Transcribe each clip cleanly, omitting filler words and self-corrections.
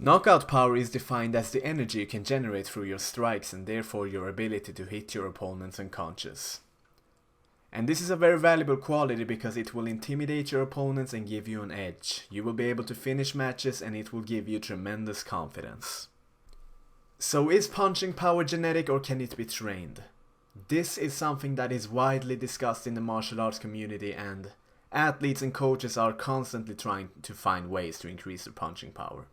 Knockout power is defined as the energy you can generate through your strikes and therefore your ability to hit your opponents unconscious. And this is a very valuable quality because it will intimidate your opponents and give you an edge. You will be able to finish matches and it will give you tremendous confidence. So is punching power genetic or can it be trained? This is something that is widely discussed in the martial arts community, and athletes and coaches are constantly trying to find ways to increase their punching power.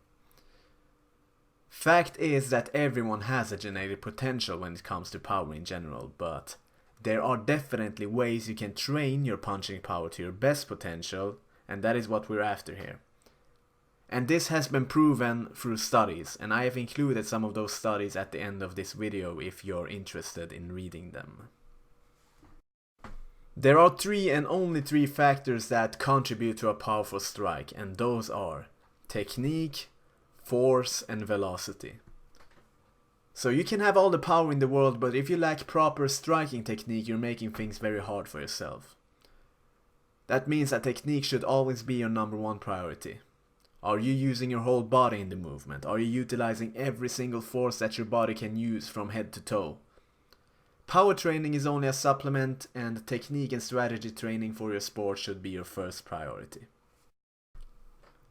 Fact is that everyone has a genetic potential when it comes to power in general, but there are definitely ways you can train your punching power to your best potential, and that is what we're after here. And this has been proven through studies, and I have included some of those studies at the end of this video if you're interested in reading them. There are 3 and only 3 factors that contribute to a powerful strike, and those are technique, force, and velocity. So you can have all the power in the world, but if you lack proper striking technique, you're making things very hard for yourself. That means that technique should always be your #1 priority. Are you using your whole body in the movement? Are you utilizing every single force that your body can use from head to toe? Power training is only a supplement, and technique and strategy training for your sport should be your first priority.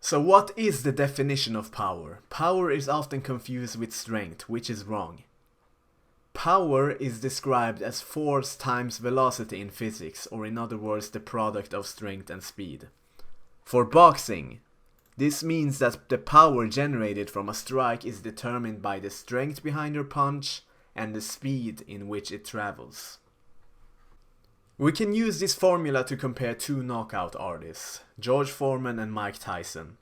So what is the definition of power? Power is often confused with strength, which is wrong. Power is described as force times velocity in physics, or in other words, the product of strength and speed. For boxing, this means that the power generated from a strike is determined by the strength behind your punch and the speed in which it travels. We can use this formula to compare 2 knockout artists, George Foreman and Mike Tyson.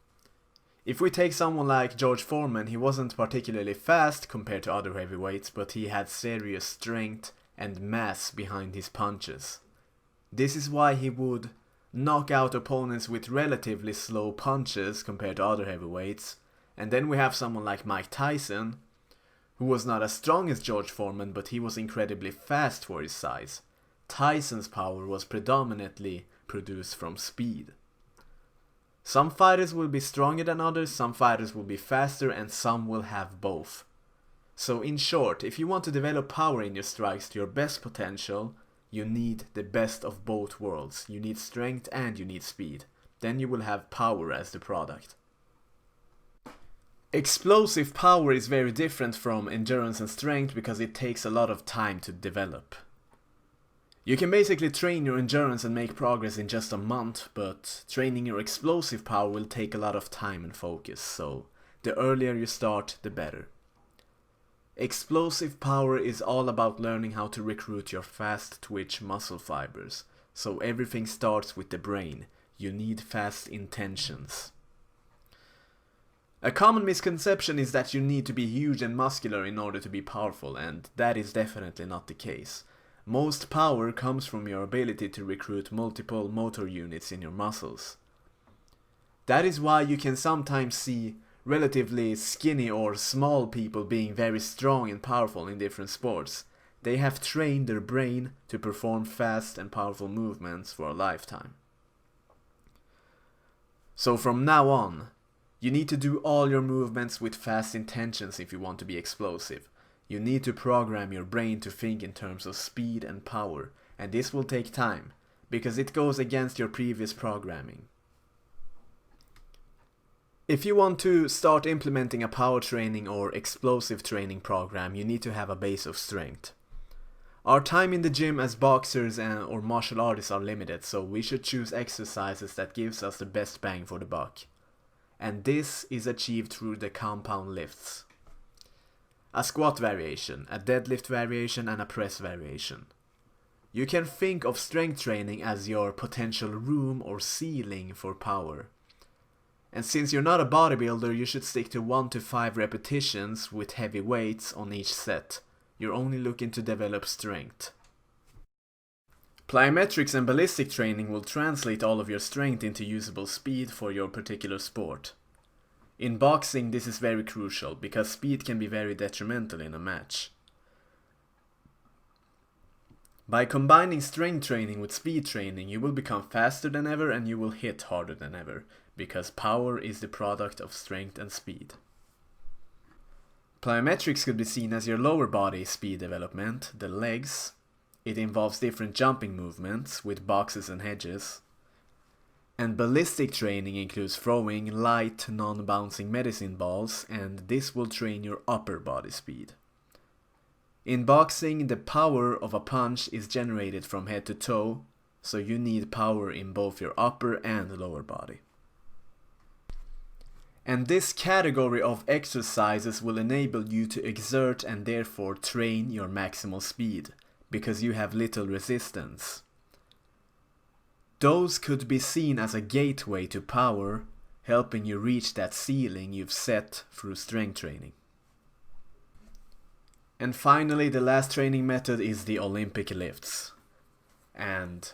If we take someone like George Foreman, he wasn't particularly fast compared to other heavyweights, but he had serious strength and mass behind his punches. This is why he would knock out opponents with relatively slow punches compared to other heavyweights. And then we have someone like Mike Tyson, who was not as strong as George Foreman, but he was incredibly fast for his size. Tyson's power was predominantly produced from speed. Some fighters will be stronger than others, some fighters will be faster, and some will have both. So in short, if you want to develop power in your strikes to your best potential, you need the best of both worlds. You need strength and you need speed. Then you will have power as the product. Explosive power is very different from endurance and strength because it takes a lot of time to develop. You can basically train your endurance and make progress in just a month, but training your explosive power will take a lot of time and focus, so the earlier you start, the better. Explosive power is all about learning how to recruit your fast twitch muscle fibers, so everything starts with the brain. You need fast intentions. A common misconception is that you need to be huge and muscular in order to be powerful, and that is definitely not the case. Most power comes from your ability to recruit multiple motor units in your muscles. That is why you can sometimes see relatively skinny or small people being very strong and powerful in different sports. They have trained their brain to perform fast and powerful movements for a lifetime. So from now on, you need to do all your movements with fast intentions if you want to be explosive. You need to program your brain to think in terms of speed and power, and this will take time, because it goes against your previous programming. If you want to start implementing a power training or explosive training program, you need to have a base of strength. Our time in the gym as boxers or martial artists are limited, so we should choose exercises that gives us the best bang for the buck. And this is achieved through the compound lifts. A squat variation, a deadlift variation, and a press variation. You can think of strength training as your potential room or ceiling for power. And since you're not a bodybuilder, you should stick to 1 to 5 repetitions with heavy weights on each set. You're only looking to develop strength. Plyometrics and ballistic training will translate all of your strength into usable speed for your particular sport. In boxing, this is very crucial, because speed can be very detrimental in a match. By combining strength training with speed training, you will become faster than ever and you will hit harder than ever, because power is the product of strength and speed. Plyometrics could be seen as your lower body speed development, the legs. It involves different jumping movements with boxes and hedges. And ballistic training includes throwing light, non-bouncing medicine balls, and this will train your upper body speed. In boxing, the power of a punch is generated from head to toe, so you need power in both your upper and lower body. And this category of exercises will enable you to exert and therefore train your maximal speed, because you have little resistance. Those could be seen as a gateway to power, helping you reach that ceiling you've set through strength training. And finally, the last training method is the Olympic lifts. And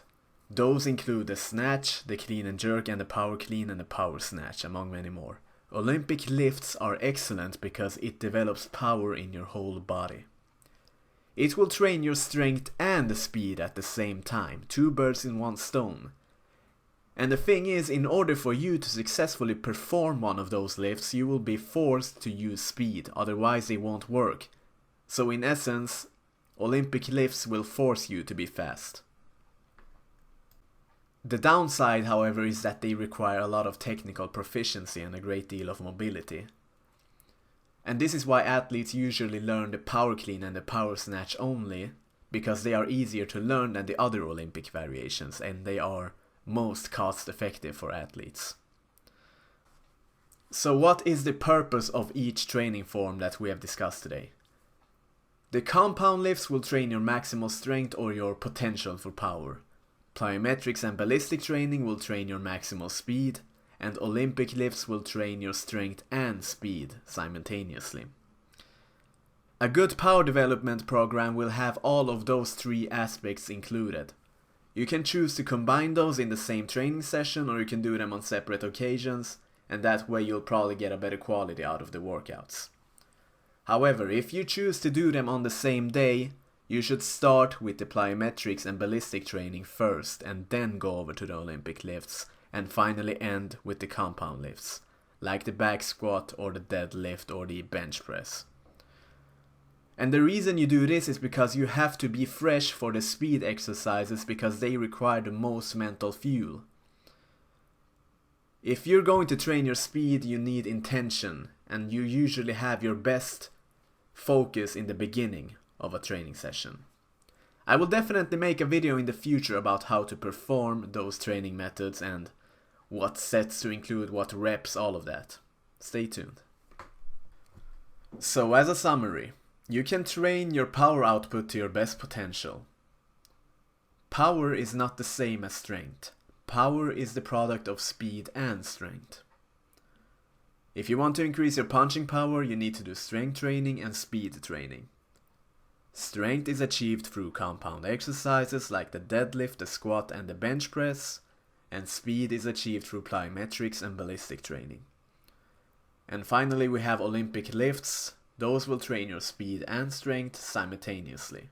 those include the snatch, the clean and jerk, and the power clean and the power snatch, among many more. Olympic lifts are excellent because it develops power in your whole body. It will train your strength and the speed at the same time, 2 birds in 1 stone. And the thing is, in order for you to successfully perform one of those lifts, you will be forced to use speed, otherwise they won't work. So in essence, Olympic lifts will force you to be fast. The downside, however, is that they require a lot of technical proficiency and a great deal of mobility. And this is why athletes usually learn the power clean and the power snatch only, because they are easier to learn than the other Olympic variations, and they are most cost effective for athletes. So what is the purpose of each training form that we have discussed today? The compound lifts will train your maximal strength or your potential for power. Plyometrics and ballistic training will train your maximal speed, and Olympic lifts will train your strength and speed simultaneously. A good power development program will have all of those 3 aspects included. You can choose to combine those in the same training session, or you can do them on separate occasions, and that way you'll probably get a better quality out of the workouts. However, if you choose to do them on the same day, you should start with the plyometrics and ballistic training first and then go over to the Olympic lifts, and finally end with the compound lifts, like the back squat or the deadlift or the bench press. And the reason you do this is because you have to be fresh for the speed exercises, because they require the most mental fuel. If you're going to train your speed, you need intention, and you usually have your best focus in the beginning of a training session. I will definitely make a video in the future about how to perform those training methods and what sets to include, what reps, all of that. Stay tuned. So as a summary, you can train your power output to your best potential. Power is not the same as strength. Power is the product of speed and strength. If you want to increase your punching power, you need to do strength training and speed training. Strength is achieved through compound exercises like the deadlift, the squat, and the bench press, and speed is achieved through plyometrics and ballistic training. And finally, we have Olympic lifts. Those will train your speed and strength simultaneously.